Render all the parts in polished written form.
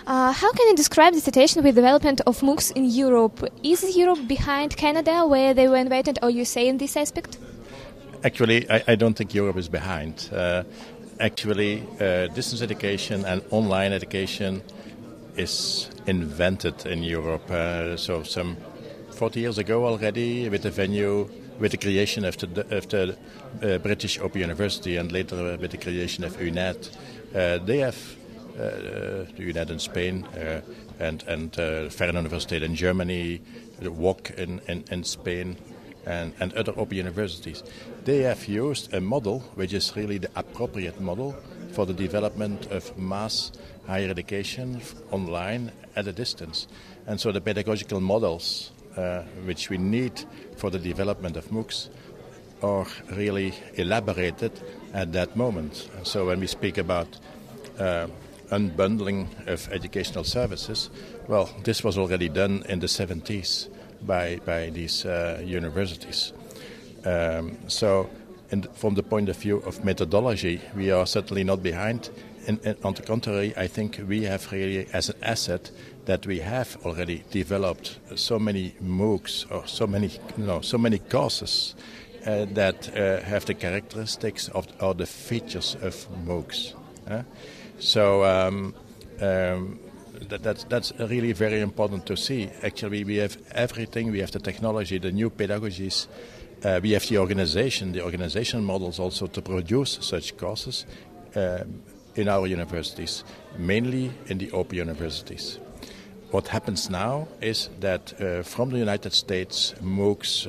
How can you describe the situation with development of MOOCs in Europe? Is Europe behind Canada, where they were invented, or USA in this aspect? Actually, I don't think Europe is behind. Distance education and online education is invented in Europe. So some 40 years ago already, with the creation of the British Open University, and later with the creation of UNED, they have the UNED in Spain and Fernand University in Germany, the WOC in Spain, and other open universities. They have used a model which is really the appropriate model for the development of mass higher education online at a distance. And so the pedagogical models which we need for the development of MOOCs are really elaborated at that moment. So when we speak about unbundling of educational services, well, this was already done in the 70s by these universities. From the point of view of methodology, we are certainly not behind. On the contrary, I think we have really as an asset that we have already developed so many MOOCs or so many courses that have the characteristics or the features of MOOCs. That's really very important to see. Actually, we have everything. We have the technology, the new pedagogies. We have the organization models also to produce such courses in our universities, mainly in the open universities. What happens now is that from the United States, MOOCs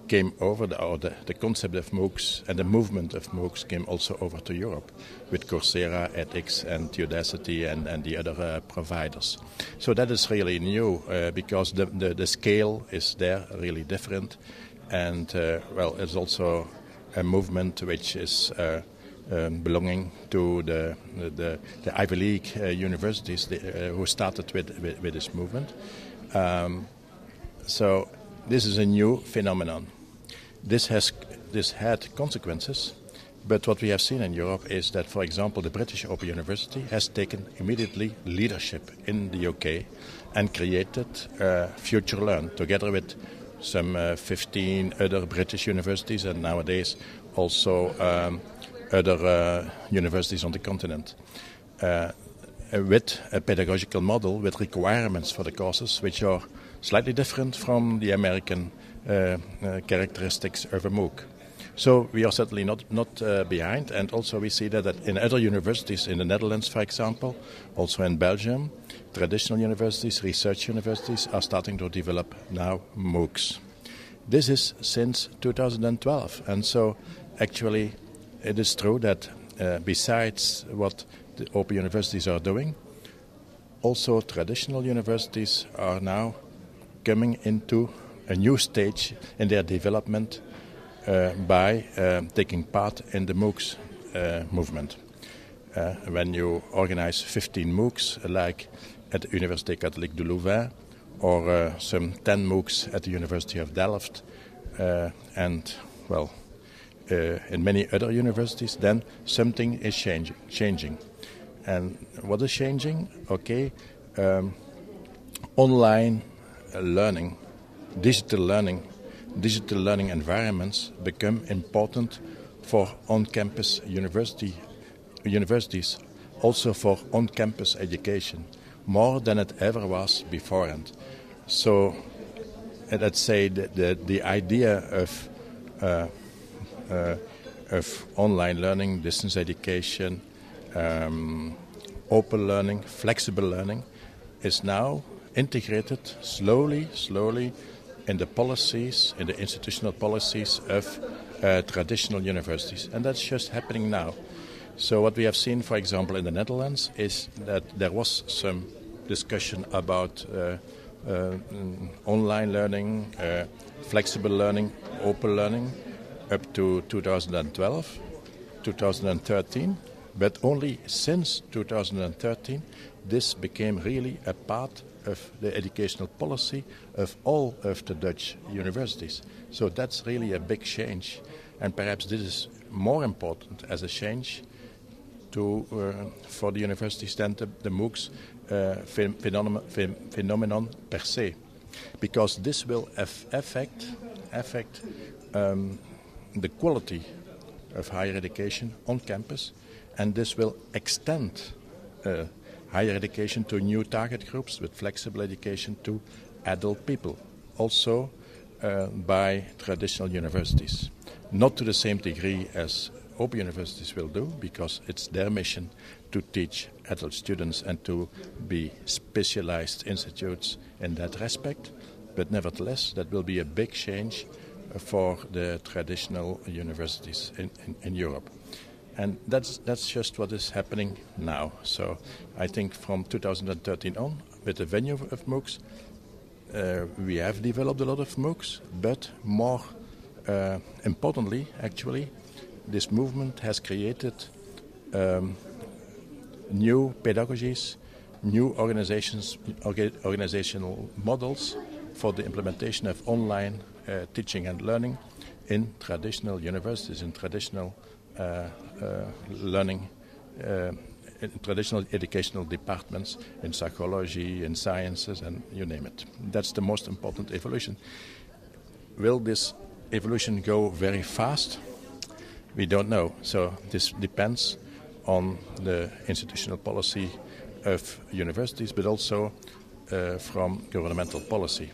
came over, the concept of MOOCs and the movement of MOOCs came also over to Europe with Coursera, edX, and Udacity and the other providers. So that is really new because the scale is there really different, and it's also a movement which is belonging to the Ivy League universities who started with this movement. So this is a new phenomenon. This had consequences, but what we have seen in Europe is that, for example, the British Open University has taken immediately leadership in the UK and created Future Learn together with some 15 other British universities and nowadays also other universities on the continent, with a pedagogical model with requirements for the courses which are slightly different from the American characteristics of a MOOC. So we are certainly not behind, and also we see that in other universities in the Netherlands, for example, also in Belgium, traditional universities, research universities are starting to develop now MOOCs. This is since 2012, and so actually it is true that besides what the open universities are doing, also traditional universities are now coming into a new stage in their development by taking part in the MOOCs movement. When you organize 15 MOOCs, like at the Université Catholique de Louvain, or some 10 MOOCs at the University of Delft, and in many other universities, then something is changing. And what is changing? Okay, online learning, digital learning environments become important for on-campus universities, also for on-campus education, more than it ever was beforehand. So let's say the idea of online learning, distance education, open learning, flexible learning is now integrated slowly in the policies, in the institutional policies of traditional universities. And that's just happening now. So what we have seen, for example, in the Netherlands is that there was some discussion about online learning, flexible learning, open learning up to 2012, 2013. But only since 2013, this became really a part of the educational policy of all of the Dutch universities. So that's really a big change. And perhaps this is more important as a change for the universities than the MOOCs phenomenon per se, because this will affect the quality of higher education on campus, and this will extend higher education to new target groups with flexible education to adult people, also by traditional universities. Not to the same degree as open universities will do, because it's their mission to teach adult students and to be specialized institutes in that respect. But nevertheless, that will be a big change for the traditional universities in Europe. And that's just what is happening now. So I think from 2013 on, with the venue of MOOCs, we have developed a lot of MOOCs, but more importantly, actually, this movement has created new pedagogies, new organizational models for the implementation of online teaching and learning in traditional universities, in traditional learning, in traditional educational departments, in psychology, in sciences, and you name it. That's the most important evolution. Will this evolution go very fast? We don't know. So this depends on the institutional policy of universities, but also from governmental policy.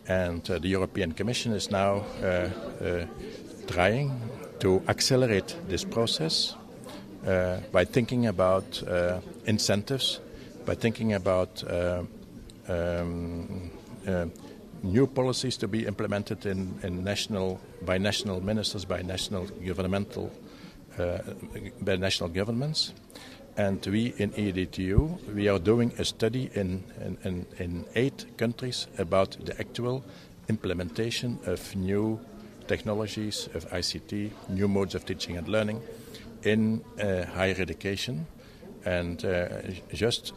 And the European Commission is now trying to accelerate this process by thinking about incentives, by thinking about new policies to be implemented by national ministers, by national governments. And we in EADTU, we are doing a study in 8 countries about the actual implementation of new technologies, of ICT, new modes of teaching and learning in higher education, and just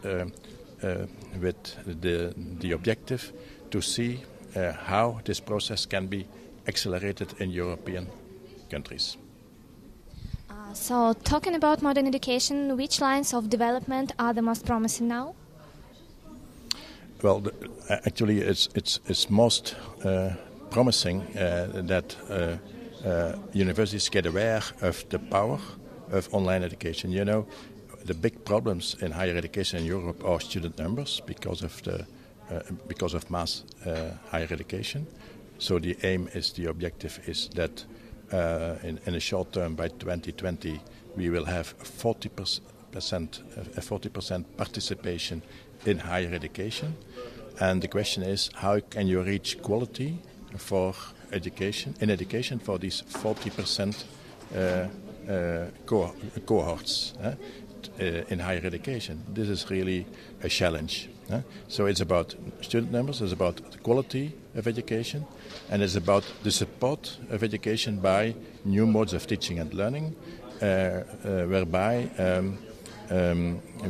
with the objective to see how this process can be accelerated in European countries. So, talking about modern education, which lines of development are the most promising now? Well, actually, it's most promising that universities get aware of the power of online education. You know, the big problems in higher education in Europe are student numbers because of mass higher education. So the objective is that in a short term, by 2020, we will have 40% participation in higher education. And the question is, how can you reach quality for education for these 40% cohorts in higher education? This is really a challenge. So it's about student numbers, it's about the quality of education, and it's about the support of education by new modes of teaching and learning, whereby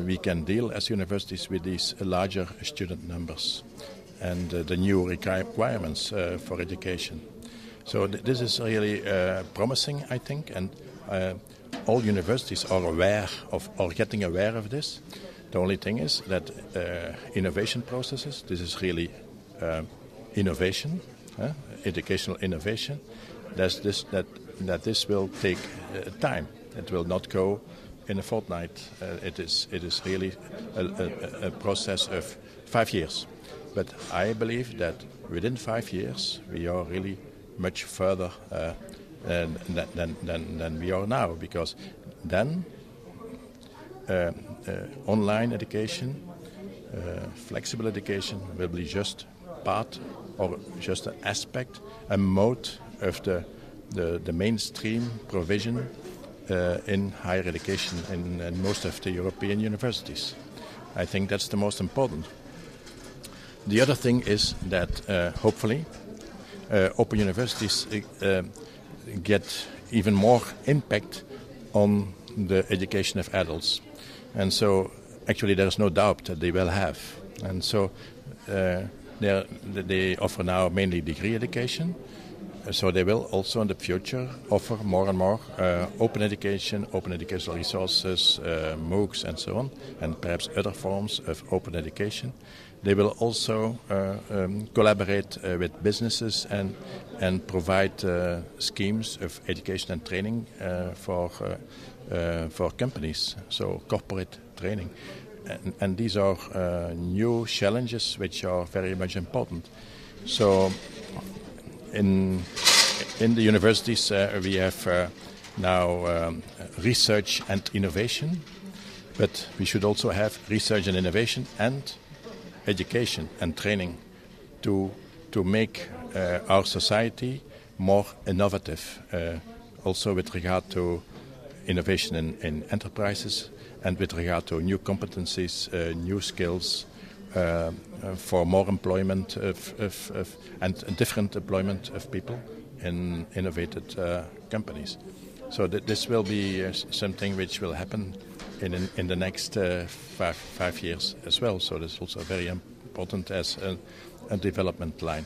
we can deal as universities with these larger student numbers and the new requirements for education. So this is really promising, I think, and all universities are getting aware of this. The only thing is that innovation processes, this is really innovation, educational innovation, that this will take time. It will not go in a fortnight. It is really a process of 5 years. But I believe that within 5 years we are really much further than we are now, because then online education, flexible education will be just part or just an aspect, a mode of the mainstream provision in higher education in most of the European universities. I think that's the most important. The other thing is that hopefully open universities get even more impact on the education of adults. And so actually there is no doubt that they will have. And so they offer now mainly degree education, So they will also in the future offer more and more open education, open educational resources, MOOCs and so on, and perhaps other forms of open education. They will also collaborate with businesses and provide schemes of education and training for companies, so corporate training. And these are new challenges which are very much important. So in the universities we have now research and innovation, but we should also have research and innovation and education and training to make our society more innovative, also with regard to innovation in enterprises and with regard to new competencies, new skills, for more employment and different employment of people in innovative companies. So this will be something which will happen in the next 5 years as well. So this is also very important as a development line.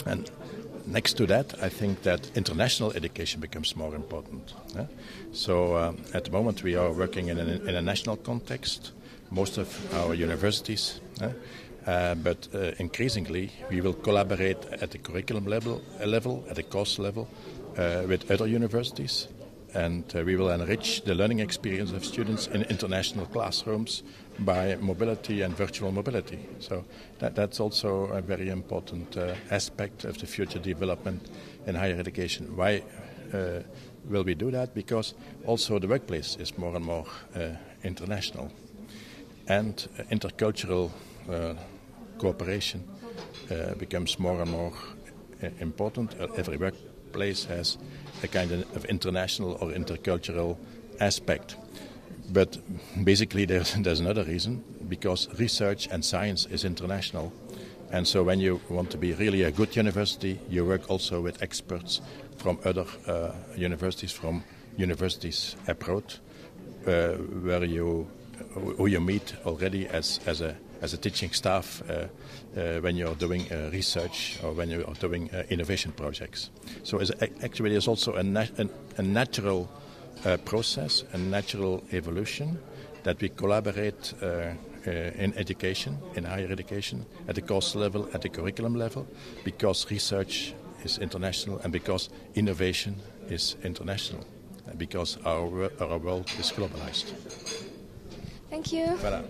And next to that, I think that international education becomes more important. So at the moment we are working in a national context, most of our universities, but increasingly we will collaborate at the curriculum level, at the course level, with other universities, and we will enrich the learning experience of students in international classrooms by mobility and virtual mobility. So that's also a very important aspect of the future development in higher education. Why will we do that? Because also the workplace is more and more international, and intercultural cooperation becomes more and more important. Every workplace has a kind of international or intercultural aspect. But basically there's another reason, because research and science is international. And so when you want to be really a good university, you work also with experts from other universities, from universities abroad, who you meet already as a teaching staff when you're doing research or when you're doing innovation projects. So actually there's also a natural process, a natural evolution, that we collaborate in education, in higher education, at the course level, at the curriculum level, because research is international and because innovation is international, and because our world is globalized. Thank you. Voilà.